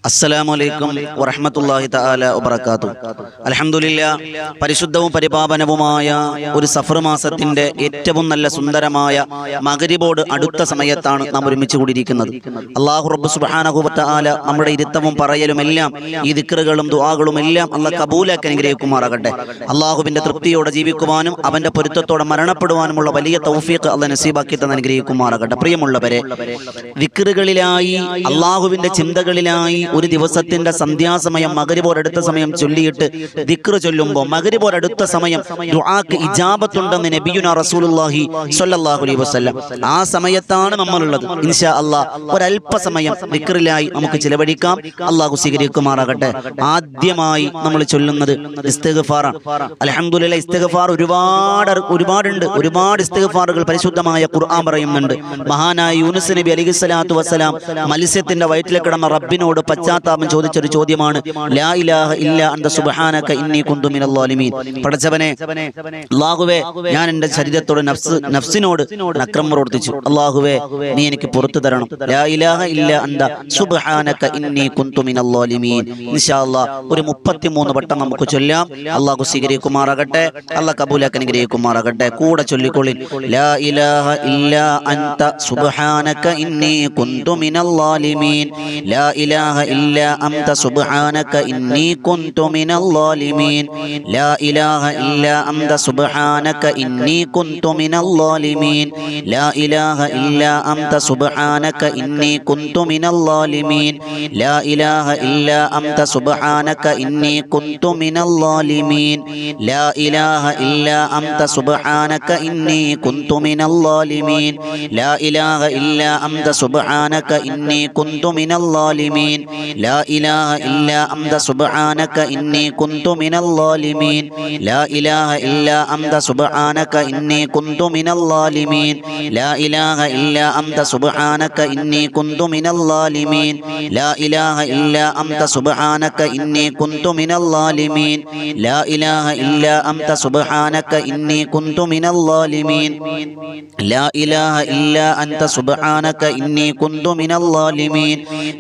അസ്സലാമു അലൈക്കും വറഹ്മത്തുള്ളാഹി തആല വബറകാതുഹു. അൽഹംദുലില്ലാഹ്, പരിശുദ്ധവും പരിപാവനവുമായ ഒരു സഫർ മാസത്തിന്റെ ഏറ്റവും നല്ല സുന്ദരമായ മഗ്രിബോട് അടുത്ത സമയത്താണ് നാം ഒരുമിച്ച് കൂടിയിരിക്കുന്നത്. അല്ലാഹു റബ്ബ് സുബ്ഹാനഹു വ തആല നമ്മുടെ ഇരുത്തവും പറയലും എല്ലാം ഈ ദിക്റുകളും ദുആകളും എല്ലാം അല്ലാഹ് കബൂലാക്കി അനുഗ്രഹിക്കുമാറാകട്ടെ. അല്ലാഹുവിന്റെ തൃപ്തിയോടെ ജീവിക്കുവാനും അവന്റെ പൊരുത്തത്തോടെ മരണപ്പെടുവാനുമുള്ള വലിയ തൗഫീഖ് അല്ലാഹ് നസീബാക്കി തന്ന് അനുഗ്രഹിക്കുമാറാകട്ടെ. പ്രിയമുള്ളവരെ, ദിക്റുകളിലായി അല്ലാഹുവിന്റെ ചിന്തകളിലായി ഒരു ദിവസത്തിന്റെ സന്ധ്യാസമയം മഗ്രിബോടടുത്ത സമയം ചൊല്ലിയിട്ട് ദിക്ർ ചൊല്ലുമ്പോൾ മഗ്രിബോടടുത്ത സമയം ദുആക്ക് ഇജാബത്തുണ്ടെന്ന് നബിയുനാ റസൂലുള്ളാഹി സ്വല്ലല്ലാഹു അലൈഹി വസല്ലം. ആ സമയത്താണ് നമ്മളുള്ളത്. ഇൻഷാ അല്ലാഹ് ഒരല്പസമയം ദിക്റിലായി നമുക്ക് ചിലവഴിക്കാം. അല്ലാഹു സ്വീകരിക്കുമാറാകട്ടെ. ആദ്യമായി നമ്മൾ ചൊല്ലുന്നത് ഇസ്തിഗ്ഫാറാണ്. അൽഹംദുലില്ലാഹ്, ഇസ്തിഗ്ഫാർ ഒരുപാടുണ്ട്. ഒരുപാട് ഇസ്തിഗ്ഫാറുകൾ പരിശുദ്ധമായ ഖുർആൻ പറയുന്നുണ്ട്. മഹാനായ യൂനുസ് നബി അലൈഹിസ്സലാത്തു വസ്സലാം മത്സ്യത്തിന്റെ വയറ്റിൽ കിടന്ന റബ്ബിനോട് പശ്ചാത്താപം ചോദിച്ചൊരു ചോദ്യമാണ്, ലാ ഇലാഹ ഇല്ലാ അൻത സുബ്ഹാനക ഇന്നി കുന്തു മിനൽ ളാലിമീൻ. പടച്ചവനെ, അല്ലാഹുവേ, ഞാൻ എൻ്റെ ശരീരത്തോട് നഫ്സിനോട് അക്രമം പ്രവർത്തിച്ചു. അല്ലാഹുവേ, നീ എനിക്ക് പുറത്തു തരണം. ലാ ഇലാഹ ഇല്ലാ അൻത സുബ്ഹാനക ഇന്നി കുന്തു മിനൽ ളാലിമീൻ. ഇൻഷാ അല്ലാഹ് ഒരു 33 വട്ടം നമുക്ക് ചൊല്ലാം. അല്ലാഹു സ്വീകരിക്കുമാറാകട്ടെ. അല്ലാഹ് കബൂലാക്കി അനുഗ്രഹിക്കുമാറാകട്ടെ. കൂടെ ചൊല്ലിക്കൊള്ളിൻ, ലാ ഇലാഹ ഇല്ലാ അൻത സുബ്ഹാനക ഇന്നി കുന്തു മിനൽ ളാലിമീൻ. ലാ ഇലാഹ ഇല്ലാ അൻത സുബ്ഹാനക ഇന്നി കുന്തു മിനൽ ളാലിമീൻ. ലാ ഇലാഹ ഇല്ലാ അൻത സുബ്ഹാനക ഇന്നി കുന്തു മിനൽ ളാലിമീൻ. ലാ ഇലാഹ ഇല്ലാ അൻത സുബ്ഹാനക ഇന്നി കുന്തു മിനൽ ളാലിമീൻ. ലാ ഇലാഹ ഇല്ലാ അൻത സുബ്ഹാനക ഇന്നി കുന്തു മിനൽ ളാലിമീൻ. ലാ ഇലാഹ ഇല്ലാ അൻത സുബ്ഹാനക ഇന്നി കുന്തു മിനൽ ളാലിമീൻ. ലാ ഇലാഹ ഇല്ലാ അൻത സുബ്ഹാനക ഇന്നി കുന്തു മിനൽ ളാലിമീൻ. ലാ ഇലാഹ ഇല്ലാ അൻത സുബ്ഹാനക ഇന്നി കുന്തു മിനൽ ളാലിമീൻ. ലാ ഇലാഹ ഇല്ലാ അൻത സുബ്ഹാനക ഇന്നി കുന്തു മിനൽ ളാലിമീൻ. ലാ ഇലാഹ ഇല്ലാ അൻത സുബ്ഹാനക ഇന്നി കുന്തു മിനൽ ളാലിമീൻ. ലാ ഇലാഹ ഇല്ലാ അൻത സുബ്ഹാനക ഇന്നി കുന്തു മിനൽ ളാലിമീൻ. ലാ ഇലാഹ ഇല്ലാ അൻത സുബ്ഹാനക ഇന്നി കുന്തു മിനൽ ളാലിമീൻ. ലാ ഇലാഹ ഇല്ലാ അൻത സുബ്ഹാനക ഇന്നി കുന്തു മിനൽ ളാലിമീൻ.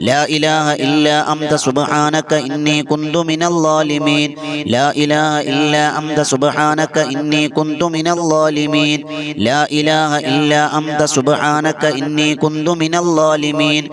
ലാ ഇലാഹ ഇല്ലാ അൻത സുബ്ഹാനക ഇന്നി കുന്തു മിനൽ ളാലിമീൻ. ലാ ഇലാഹ ഇല്ലാ അൻത സുബ്ഹാനക ഇന്നി കുന്തു മിനൽ ളാലിമീൻ. ലാ ഇലാഹ ഇല്ലാ അൻത സുബ്ഹാനക ഇന്നി കുന്തു മിനൽ ളാലിമീൻ.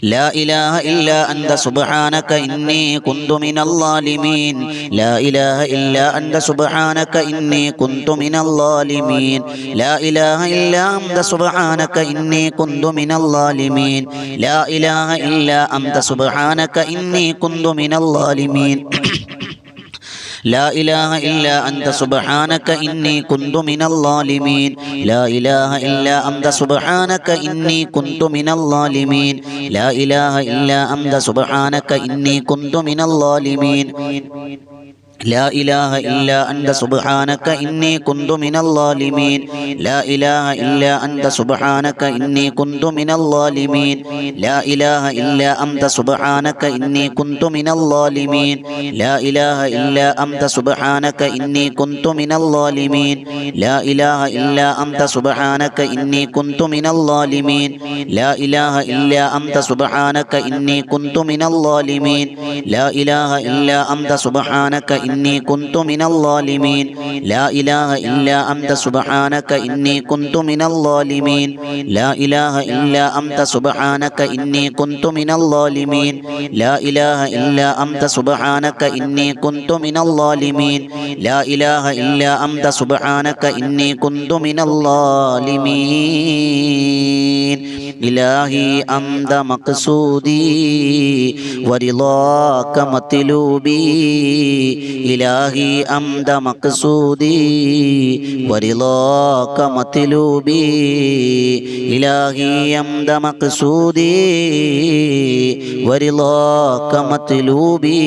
ലാ ഇലാഹ ഇല്ലാ അൻത സുബ്ഹാനക ഇന്നി കുന്തു മിനൽ ളാലിമീൻ. ലാ ഇലാഹ ഇല്ലാ അൻത സുബ്ഹാനക ഇന്നി കുന്തു മിനൽ ളാലിമീൻ. ലാ ഇലാഹ ഇല്ലാ അൻത സുബ്ഹാനക ഇന്നി കുന്തു മിനൽ ളാലിമീൻ. ലാ ഇലാഹ ഇല്ലാ അൻത സുബ്ഹാനക ഇന്നി കുന്തു മിനൽ ളാലിമീൻ. لا إله إلا أنت سبحانك إني كنت من الظالمين. لا إله إلا أنت سبحانك إني كنت من الظالمين. لا إله إلا أنت سبحانك إني كنت من الظالمين. لا إله إلا أنت سبحانك إني كنت من الظالمين. لا إله إلا أنت سبحانك إني كنت من الظالمين. لا إله إلا أنت سبحانك إني كنت من الظالمين. لا إله إلا أنت سبحانك إني كنت من الظالمين. لا إله إلا أنت سبحانك إني كنت من الظالمين. لا إله إلا أنت سبحانك إني كنت من الظالمين. لا إله إلا أنت سبحانك إني كنت من الظالمين. لا إله إلا أنت سبحانك إني كنت من الظالمين. لا إله إلا أنت سبحانك إني كنت من الظالمين. لا إله إلا أنت سبحانك إني كنت من الظالمين. لا إله إلا أنت سبحانك إني كنت من الظالمين. إلهي أنت مقصودي ورضاك مطلوبي. إلهي أنت مقصودي ورضاك مطلوبي. إلهي أنت مقصودي ورضاك مطلوبي.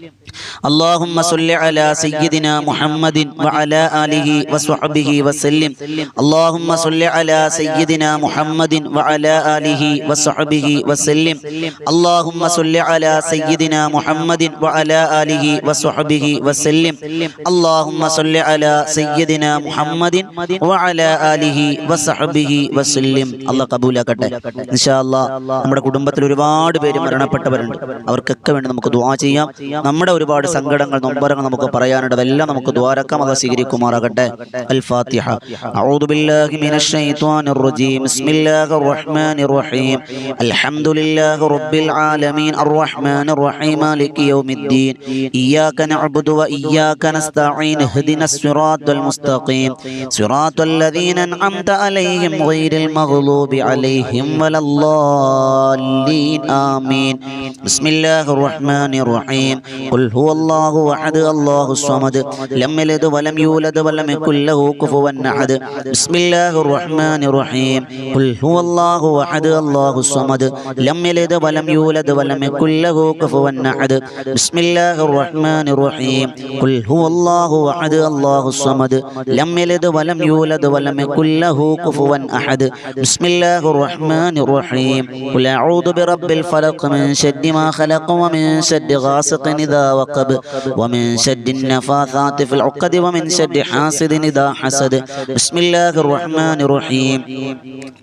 اللهم صل على سيدنا محمد وعلى آله وصحبه وسلم اللهم صل على سيدنا محمد وعلى آله وصحبه وسلم اللهم صل على سيدنا محمد وعلى آله وصحبه وسلم اللهم صل على سيدنا محمد وعلى آله وصحبه وسلم الله കബൂലാക്കട്ടെ ഇൻഷാ അല്ലാഹ്. നമ്മുടെ കുടുംബത്തിൽ ഒരുപാട് പേര് മരണപ്പെട്ടവരുണ്ട്, അവർക്കൊക്കെ വേണ്ടി നമുക്ക് ദുആ ചെയ്യാം. നമ്മുടെ ഒരുപാട് സങ്കടങ്ങൾ നൊമ്പരങ്ങൾ നമുക്ക് പറയാനുണ്ട്, അതെല്ലാം നമുക്ക് ദ്വാരക്കാം. അത് സ്വീകരിക്കുമാറാകട്ടെ. അൽ ഫാത്തിഹ. അഊദു ബില്ലാഹി മിനശ് ശൈത്വാനിർ റജീം. ബിസ്മില്ലാഹിർ റഹ്മാനിർ റഹീം. അൽഹംദുലില്ലാഹി റബ്ബിൽ ആലമീൻ അർറഹ്മാനിർ റഹീം മാലികി യൗമിദ്ദീൻ. ഇയ്യാക നഅ്ബുദു വ ഇയ്യാക നസ്തഈൻ. ഇഹ്ദിനസ് സിറാത്തൽ മുസ്തഖീം സിറാത്തൽ ലദീന അൻഅംത അലൈഹിം ഗൈറിൽ മഗ്ളൂബി അലൈഹിം വലദ്ദാല്ലീൻ. ആമീൻ. ബിസ്മില്ലാഹിർ റഹ്മാനിർ റഹീം. ഖുൽ ഹുവല്ലാഹു അഹദ് അല്ലാഹുസ് സമദ് ലം യലിദ് വലം യൂലദ് വലം യകുൽ ലഹു കുഫുവൻ അഹദ്. ബിസ്മില്ലാഹിർ റഹ്മാനിർ റഹീം. ഖുൽ ഹുവല്ലാഹു അഹദ് അല്ലാഹുസ് സമദ് ലം യലിദ് വലം യൂലദ് വലം യകുൽ ലഹു കുഫുവൻ അഹദ്. ബിസ്മില്ലാഹിർ റഹ്മാനിർ റഹീം. ഖുൽ ഹുവല്ലാഹു അഹദ് അല്ലാഹുസ് സമദ് ലം യലിദ് വലം യൂലദ് വലം യകുൽ ലഹു കുഫുവൻ അഹദ്. ബിസ്മില്ലാഹിർ റഹ്മാനിർ റഹീം. ഖുൽ അഊദു ബിറബ്ബിൽ ഫലഖ് മിൻ ശർരി മാ ഖലഖ വമിൻ ശർരി ഗാസിഖിൻ ഇദാ വഖബ ومن شر النفاثات في العقد ومن شر حاسد إذا حسد. بسم الله الرحمن الرحيم.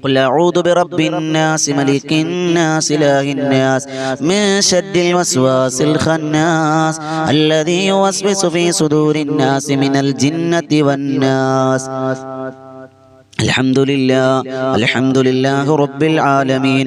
قل أعوذ برب الناس ملك الناس إله الناس من شر الوسواس الخناس الذي يوسوس في صدور الناس من الجنة والناس. الحمد لله رب العالمين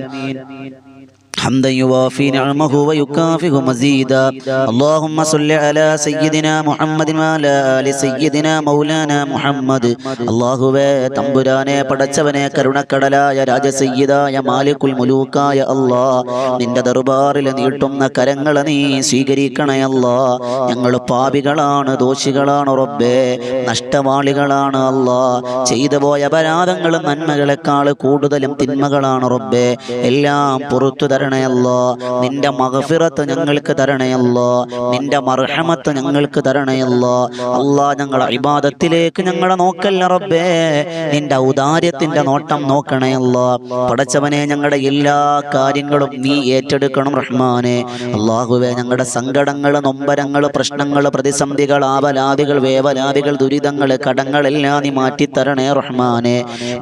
حمدا يوافي نعمه ويكافئ مزيدا. اللهم صل على سيدنا محمد وعلى آل سيدنا مولانا محمد. അല്ലാഹുവേ തമ്പുരാനെ പടച്ചവനെ കരുണക്കടലായ രാജസയ്യിദായ മാലിക്കുൽ മുലൂക്കായ അല്ലാഹ്, നിന്റെ ദർബാറിൽ നീട്ടുന്ന കരങ്ങൾ നീ സ്വീകരിക്കണേ അല്ലാഹ്. ഞങ്ങൾ പാപികളാണ്, ദോഷികളാണ് റബ്ബേ, നഷ്ടവാളികളാണ് അല്ലാഹ്. ചെയ്തു പോയ അപരാധങ്ങൾ നന്മകളെക്കാൾ കൂടുതലും തിന്മകളാണ് റബ്ബേ. എല്ലാം പുറത്തു തരണേ അല്ലാഹ്. നിന്റെ മഗ്ഫിറത്ത് ഞങ്ങൾക്ക് തരണേ അല്ലാഹ്. നിന്റെ മർഹമത്ത് ഞങ്ങൾക്ക് തരണേ അല്ലാഹ്. അല്ലാഹ്, ഞങ്ങളുടെ ഇബാദത്തിലേക്ക് ഞങ്ങളെ നോക്കല്ല റബ്ബേ, നിന്റെ ഔദാര്യത്തിന്റെ നോട്ടം നോക്കണേ അല്ലാഹ്. പടച്ചവനെ, ഞങ്ങളുടെ എല്ലാ കാര്യങ്ങളും നീ ഏറ്റെടുക്കണം റഹ്മാനെ. അല്ലാഹുവേ, ഞങ്ങളുടെ സങ്കടങ്ങൾ, നൊമ്പരങ്ങൾ, പ്രശ്നങ്ങൾ, പ്രതിസന്ധികൾ, ആവലാദികൾ, വേവലാദികൾ, ദുരിതങ്ങൾ, കടങ്ങളെല്ലാം നീ മാറ്റിത്തരണേ റഹ്മാനെ.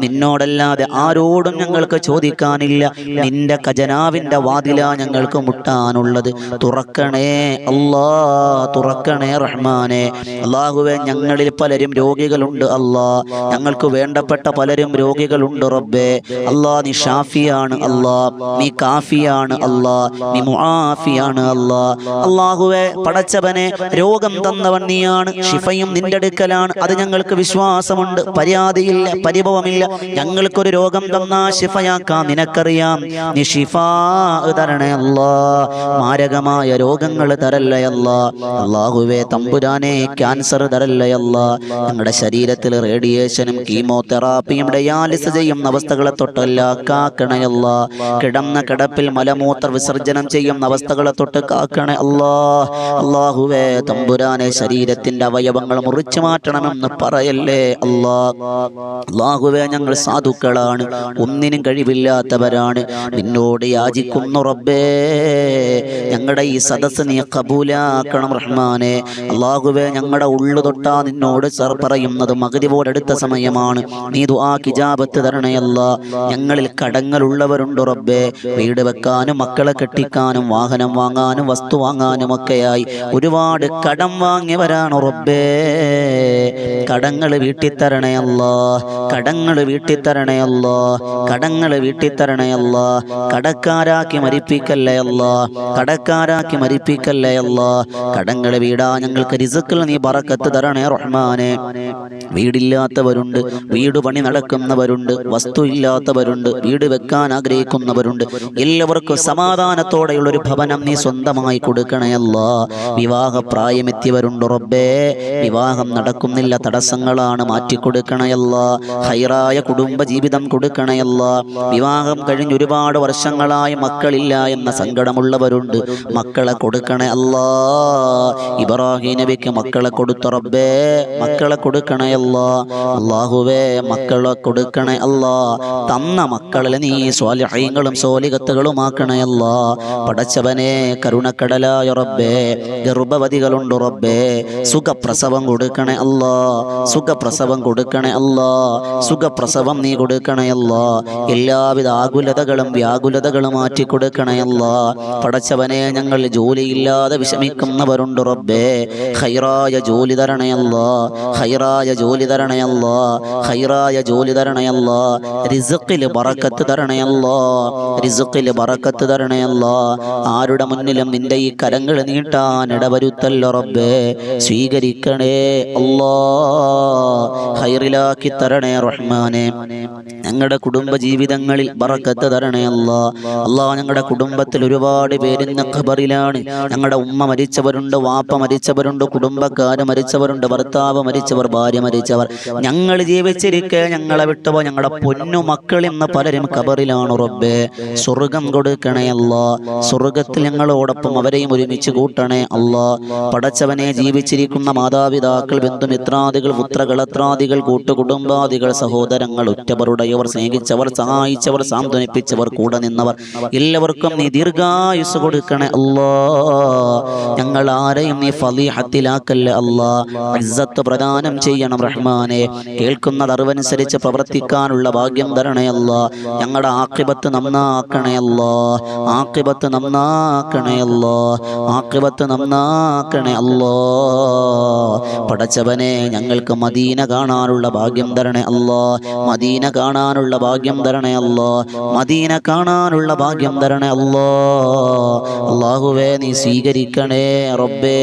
നിന്നോടല്ലാതെ ആരോടും ഞങ്ങൾക്ക് ചോദിക്കാനില്ല. നിന്റെ ഖജനാവിന്റെ വാതിലാ ഞങ്ങൾക്ക് മുട്ടാനുള്ളത്. തുറക്കണേ അല്ലാ, തുറക്കണേ റഹ്മാനെ. അല്ലാഹുവേ, ഞങ്ങളിൽ പലരും രോഗികളുണ്ട് അല്ലാ. ഞങ്ങൾക്ക് വേണ്ടപ്പെട്ട പലരും രോഗികളുണ്ട് റബ്ബേ. അല്ലാ, നീ ഷാഫിയാണ് അല്ലാ, നീ കാഫിയാണ് അല്ലാ, നീ മുആഫിയാണ് അല്ലാ. അല്ലാഹുവേ, പടച്ചവനെ, രോഗം തന്നവൻ നീയാണ്, ശിഫയും നിന്റെ അടുക്കലാണ്. അത് ഞങ്ങൾക്ക് വിശ്വാസമുണ്ട്, പരാതിയില്ല, പരിഭവമില്ല. ഞങ്ങൾക്കൊരു രോഗം തന്നാ ശിഫയാക്കാൻ നിനക്കറിയാം. നീ ശിഫ തരണേ അല്ലാ, മാരകമായ രോഗങ്ങൾ തരല്ലേ അല്ലാ. അല്ലാഹുവേ തമ്പുരാനെ, ക്യാൻസർ തരല്ലേ അല്ലാ. ഞങ്ങളുടെ ശരീരത്തിൽ റേഡിയേഷനും കീമോതെറാപ്പിയും ഡയാലിസ് ചെയ്യുന്ന അവസ്ഥകളെ തൊട്ടല്ല കാക്കണേ അല്ലാ. കിടന്ന കിടപ്പിൽ മലമൂത്ര വിസർജനം ചെയ്യുന്ന അവസ്ഥകളെ തൊട്ട് കാക്കണേ അല്ലാ. അല്ലാഹുവേ തമ്പുരാനെ, ശരീരത്തിന്റെ അവയവങ്ങൾ മുറിച്ചു മാറ്റണമെന്ന് പറയല്ലേ അല്ലാ. അല്ലാഹുവേ, ഞങ്ങൾ സാധുക്കളാണ്, ഒന്നിനും കഴിവില്ലാത്തവരാണ്. നിന്നോട് യാചിക്കുന്നു റബ്ബേ. ഞങ്ങളുടെ ഈ സദസ്സ് നീ കബൂലാക്കണം റഹ്മാനെ. അല്ലാഹുവേ, ഞങ്ങളുടെ ഉള്ളു തൊട്ടാ നിന്നോട് പറയുന്നത് മഗ്രിബോടടുത്ത സമയമാണ്. നീ ദുആക്ക് ഇജാബത്ത് തരണേ അല്ലാ. ഞങ്ങളിൽ കടങ്ങളുള്ളവരുണ്ട് റബ്ബേ. വീട് വെക്കാനും മക്കളെ കെട്ടിക്കാനും വാഹനം വാങ്ങാനും വസ്തു വാങ്ങാനും ഒക്കെയായി ഒരുപാട് കടം വാങ്ങിയവരാണ് റബ്ബേ. കടങ്ങൾ വീട്ടിത്തരണേ അല്ലാ, കടങ്ങൾ വീട്ടിത്തരണേ അല്ലാ, കടങ്ങൾ വീട്ടിത്തരണേ അല്ലാ. കടക്കാരാക്കി മരിപ്പിക്കല്ലേ അല്ലാ, കടക്കാരാക്കി മരിപ്പിക്കല്ലേ അല്ലാ. കടങ്ങൾ വീടാ ഞങ്ങൾക്ക് റിസ്ക്കിൽ നീ ബറക്കത്ത് തരണേ റഹ്മാനെ. വീടില്ലാത്തവരുണ്ട്, വീട് പണി നടക്കുന്നവരുണ്ട്, വസ്തു ഇല്ലാത്തവരുണ്ട്, വീട് വെക്കാൻ ആഗ്രഹിക്കുന്നവരുണ്ട്. എല്ലാവർക്കും സമാധാനത്തോടെയുള്ള ഒരു ഭവനം നീ സ്വന്തമായി കൊടുക്കണേ അല്ലാ. വിവാഹ പ്രായമെത്തിയവരുണ്ട് റബ്ബേ, വിവാഹം നടക്കുന്നില്ല, തടസ്സങ്ങളാണ്, മാറ്റിക്കൊടുക്കണേ അല്ലാ. ഹൈറായ കുടുംബ ജീവിതം കൊടുക്കണേ അല്ലാ. വിവാഹം കഴിഞ്ഞ് ഒരുപാട് വർഷങ്ങളായി മക്കളില്ല എന്ന സങ്കടമുള്ളവരുണ്ട്. മക്കളെ കൊടുക്കണേ അല്ലാ. ഇബ്രാഹിം നബിക്ക് മക്കളെ കൊടുത്ത റബ്ബേ, മക്കളെ കൊടുക്കണേ അല്ലാ. അല്ലാഹുവേ മക്കളെ കൊടുക്കണേ അല്ലാ. തന്ന മക്കളിൽ നീ സ്വാലിഹീങ്ങളും സ്വാലിഹത്തുകളുമാക്കണേ അല്ലാ. പടച്ചവനെ കരുണക്കടലായ റബ്ബേ, ഗർഭവതികളുണ്ട് റബ്ബേ, സുഖപ്രസവം കൊടുക്കണേ അല്ലാ. സുഖപ്രസവം കൊടുക്കണേ അല്ലാ. സുഖപ്രസവം നീ കൊടുക്കണേ അല്ലാ. എല്ലാവിധ ആകുലതകളും വ്യാകുലതകളും മാറ്റി കൊടുക്കണേ അല്ലാ. പടച്ചവനെ ഞങ്ങൾ ജോലിയില്ലാതെ വിഷമിക്കുന്നവരുണ്ട് റബ്ബേ, ഖൈറായ ജോലി തരണേ അല്ലാ. ഖൈറായ ജോലി തരണേ അല്ലാ. ഖൈറായ ജോലി തരണേ അല്ലാ. റിസ്ഖിൽ ബറക്കത്ത് തരണേ അല്ലാ. റിസ്ഖിൽ ബറക്കത്ത് തരണേ അല്ലാ. ആരുടെ മുന്നിലും നിന്റെ ഈ കരങ്ങൾ നീട്ടാൻ ഇടവരുത്തല്ലോ റബ്ബേ. സ്വീകരിക്കണേ അല്ലാ. ഖൈറിലാക്കി തരണേ റഹ്മാനെ. ഞങ്ങളുടെ കുടുംബ ജീവിതങ്ങളിൽ ബറക്കത്ത് തരണേ അല്ലാ. അല്ലാ, ഞങ്ങളുടെ കുടുംബത്തിൽ ഒരുപാട് പേരിന്ന് ഖബറിലാണ്. ഞങ്ങളുടെ ഉമ്മ മരിച്ചവരുണ്ട്, വാപ്പ മരിച്ചവരുണ്ട്, കുടുംബക്കാര് മരിച്ചവരുണ്ട്, ഭർത്താവ് മരിച്ചവർ, ഭാര്യ മരിച്ചവർ. ഞങ്ങൾ ജീവിച്ചിരിക്കെ ഞങ്ങളെ വിട്ടുപോ ഞങ്ങളുടെ പൊന്നു മക്കൾ ഇന്ന് പലരും ഖബറിലാണ് റബ്ബേ. സ്വർഗം കൊടുക്കണേ അല്ലാ. സ്വർഗത്തിൽ ഞങ്ങളോടൊപ്പം അവരെയും ഒരുമിച്ച് കൂട്ടണേ അല്ലാ. പടച്ചവനെ ജീവിച്ചിരിക്കുന്ന മാതാപിതാക്കൾ, ബന്ധുമിത്രാദികൾ, പുത്രകളത്രാദികൾ, കൂട്ടുകുടുംബാദികൾ, സഹോദരങ്ങൾ, ഉറ്റവരുടയവർ, സ്നേഹിച്ചവർ, സഹായിച്ചവർ, സാന്ത്വനിപ്പിച്ചവർ, കൂടെ നിന്നവർ എല്ലാവർക്കും നീ ദീർഘായുസ് കൊടുക്കണേ അല്ലാ. ഞങ്ങൾ ആരെയും നീ ഫളീഹത്തിലാക്കല്ലേ അല്ലാ. ഇസ്സത്ത് പ്രദാനം ചെയ്യണം റഹ്മാനെ. കേൾക്കുന്നത് അറിവനുസരിച്ച് പ്രവർത്തിക്കാനുള്ള ഭാഗ്യം തരണേ അല്ലാ. ഞങ്ങളുടെ ആഖിബത്ത് നന്നാക്കണേ അല്ലാ. ആഖിബത്ത് നന്നാക്കണേ അല്ലാ. ആഖിബത്ത് നന്നാക്കണേ അല്ലാ. പടച്ചവനെ ഞങ്ങൾക്ക് മദീന കാണാനുള്ള ഭാഗ്യം തരണേ അല്ലാ. മദീന കാണാനുള്ള ഭാഗ്യം തരണേ അല്ലാ. മദീന കാണാനുള്ള ഭാഗ്യം തരണേ അല്ലാ. അല്ലാഹുവേ നീ സ്വീകരിക്കണേ റബ്ബേ,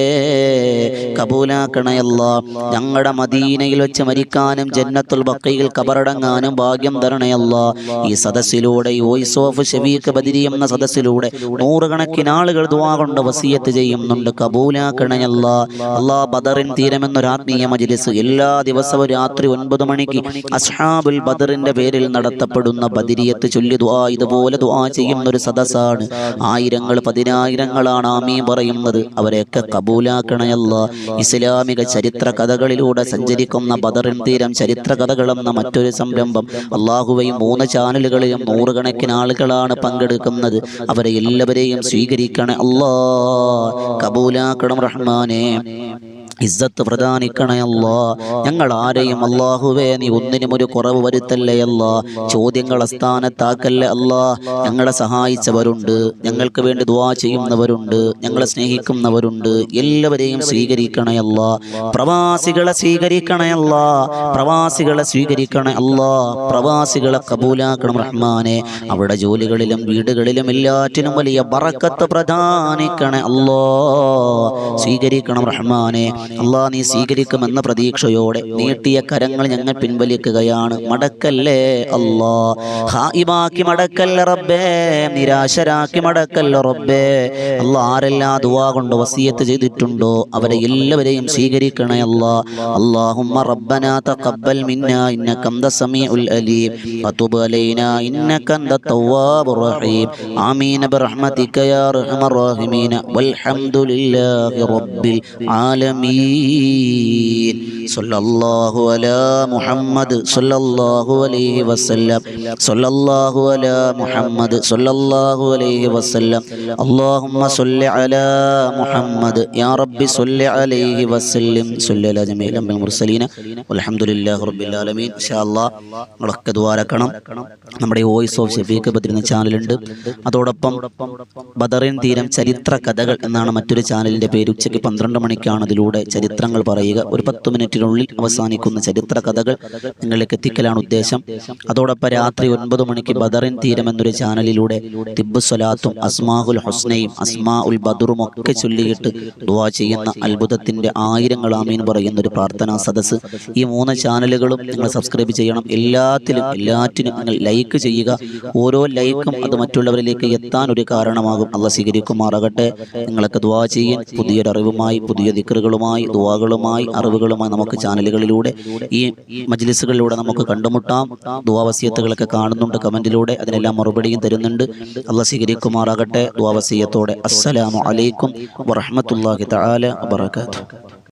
കബൂലാക്കണേ അല്ലാ. ഞങ്ങളുടെ മദീനയിൽ വെച്ച് മരിക്കാനും ജന്നത്തുൽ ബഖീൽ കബറടങ്ങാനും ഭാഗ്യം തരണേ അല്ലാ. ഈ സദസ്സിലൂടെ, ഈ വോയിസ് ഓഫ് ഷഫീഖ് ബദരി എന്ന സദസ്സിലൂടെ നൂറുകണക്കിന് ആളുകൾ ദുആ കൊണ്ട് വസിയത്ത് ചെയ്യുന്നുണ്ട്. കബൂലാക്കണേ അല്ലാ. അല്ലാ, ബദറിൻ തീരമെന്നൊരു ആത്മീയ മജ്ലിസ് എല്ലാ ദിവസവും രാത്രി 9 മണിക്ക് അസ്ഹാബുൽ ബദറിന്റെ പേരിൽ നടത്തപ്പെടുന്ന ബദരിയത്ത് ചൊല്ലി ദുആ, ഇതുപോലെ ദുആ ചെയ്യുന്ന ഒരു സദസ്സാണ്. ആയിരങ്ങൾ പതിനായിരങ്ങളാണ് ആമീൻ പറയുന്നത്. അവരെയൊക്കെ കബൂലാക്കണേ അല്ലാ. ഇസ്ലാമിക ചരിത്ര കഥകളിലൂടെ സഞ്ചരിക്കുന്ന ബദറിൻ തീരം ചരിത്ര കഥകളെന്ന മറ്റൊരു സംരംഭം അല്ലാഹുവയും 3 ചാനലുകളിലും നൂറുകണക്കിന് ആളുകളാണ് പങ്കെടുക്കുന്നത്. അവരെ എല്ലാവരെയും സ്വീകരിക്കണേ അല്ലാ. കബൂലാക്കണം റഹ്മാനെ. ഇസ്സത്ത് പ്രദാനിക്കണേ അല്ലാ. ഞങ്ങൾ ആരെയും അല്ലാഹുവേ നീ ഒന്നിനും ഒരു കുറവ് വരുത്തല്ലേ അല്ലാ. ചോദ്യങ്ങൾ അസ്ഥാനത്താക്കല്ലേ അല്ലാ. ഞങ്ങളെ സഹായിച്ചവരുണ്ട്, ഞങ്ങൾക്ക് വേണ്ടി ദുആ ചെയ്യുന്നവരുണ്ട്, ഞങ്ങളെ സ്നേഹിക്കുന്നവരുണ്ട്. എല്ലാവരെയും സ്വീകരിക്കണേ അല്ലാ. പ്രവാസികളെ സ്വീകരിക്കണേ അല്ലാ. പ്രവാസികളെ സ്വീകരിക്കണേ അല്ലാ. പ്രവാസികളെ കബൂലാക്കണം റഹ്മാനെ. അവരുടെ ജോലികളിലും വീടുകളിലും എല്ലാറ്റിനും വലിയ ബറക്കത്ത് പ്രദാനിക്കണേ അല്ലാ. സ്വീകരിക്കണം റഹ്മാനെ. അല്ലാ, നീ സ്വീകരിക്കുമെന്ന പ്രതീക്ഷയോടെ നീട്ടിയ കരങ്ങൾ ഞങ്ങൾ പിൻവലിക്കുകയാണ്. മടക്കല്ലേ അല്ലാ. ഹായിബാക്കി മടക്കല്ല റബ്ബേ. നിരാശരാക്കി മടക്കല്ല റബ്ബേ. അല്ലാ, ആരെല്ലാം ദുആ കൊണ്ട് വസിയത്ത് ചെയ്തിട്ടുണ്ടോ അവരെ എല്ലാവരെയും സ്വീകരിക്കണേ അല്ലാ. അല്ലാഹുമ്മ റബ്ബനാ തഖബ്ബൽ മിന്നാ ഇന്നക അൻത സമീഉൽ അലീം വതുബ് അലൈനാ ഇന്നക അൻത തവ്വാബുർ റഹീം. ആമീൻ ബിറഹ്മതിക യാ അർഹമർ റഹീമീൻ. വൽഹംദുലില്ലാഹി റബ്ബിൽ ആലമീൻ. സല്ലല്ലാഹു അലാ മുഹമ്മദ് സല്ലല്ലാഹു അലൈഹി വസല്ലം. സല്ലല്ലാഹു അലാ മുഹമ്മദ് സല്ലല്ലാഹു അലൈഹി വസല്ലം. അല്ലാഹുമ്മ സ്വല്ലി അലാ മുഹമ്മദ് യാ റബ്ബി സ്വല്ലി അലൈഹി വസല്ലം. സ്വല്ലി അലാ ജമീഅൽ അംബിയാ മുർസലീന വൽഹംദുലില്ലാഹി റബ്ബിൽ ആലമീൻ. ഇൻഷാ അല്ലാഹ് നിങ്ങളൊക്കെ ദ്വാരക്കണം. നമ്മുടെ വോയിസ് ഓഫ് ഷഫീഖ് ബദരി എന്ന ചാനലുണ്ട്. അതോടൊപ്പം ബദറിൻ തീരം ചരിത്ര കഥകൾ എന്നാണ് മറ്റൊരു ചാനലിന്റെ പേര്. ഉച്ചയ്ക്ക് 12 മണിക്കാണ് അതിലൂടെ ചരിത്രങ്ങൾ പറയുക. ഒരു 10 മിനിറ്റിനുള്ളിൽ അവസാനിക്കുന്ന ചരിത്ര കഥകൾ നിങ്ങളിലേക്ക് എത്തിക്കലാണ് ഉദ്ദേശം. അതോടൊപ്പം രാത്രി 9 മണിക്ക് ബദറിൻ തീരം എന്നൊരു ചാനലിലൂടെ തിബ്ബു സ്വലാത്തും അസ്മാഉൽ ഹുസ്നയും അസ്മാഉൽ ബദറും ഒക്കെ ചൊല്ലിയിട്ട് ദുആ ചെയ്യുന്ന അത്ഭുതത്തിന്റെ ആയിരങ്ങൾ ആമീൻ പറയുന്ന ഒരു പ്രാർത്ഥനാ സദസ്സ്. ഈ 3 ചാനലുകളും നിങ്ങൾ സബ്സ്ക്രൈബ് ചെയ്യണം. എല്ലാറ്റിനും നിങ്ങൾ ലൈക്ക് ചെയ്യുക. ഓരോ ലൈക്കും അത് മറ്റുള്ളവരിലേക്ക് എത്താൻ ഒരു കാരണമാകും. അല്ലാഹ് സ്വീകരിക്കുമാറാകട്ടെ. നിങ്ങളൊക്കെ ദുആ ചെയ്യാൻ പുതിയൊരറിവുമായി പുതിയ ദിക്റുകളുമായി ദുആകളുമായി അറിവുകളുമായി നമുക്ക് ചാനലുകളിലൂടെ ഈ മജ്ലിസുകളിലൂടെ നമുക്ക് കണ്ടുമുട്ടാം. ദുആവസിയത്തുകളൊക്കെ കാണുന്നുണ്ട് കമന്റിലൂടെ, അതിനെല്ലാം മറുപടിയും തരുന്നുണ്ട്. അല്ലാഹ് സ്വീകരിക്കുമാറാകട്ടെ. ദുആവസിയത്തോടെ അസ്സലാമു അലൈക്കും വറഹ്മത്തുള്ളാഹി തആല വബറകാതുഹു.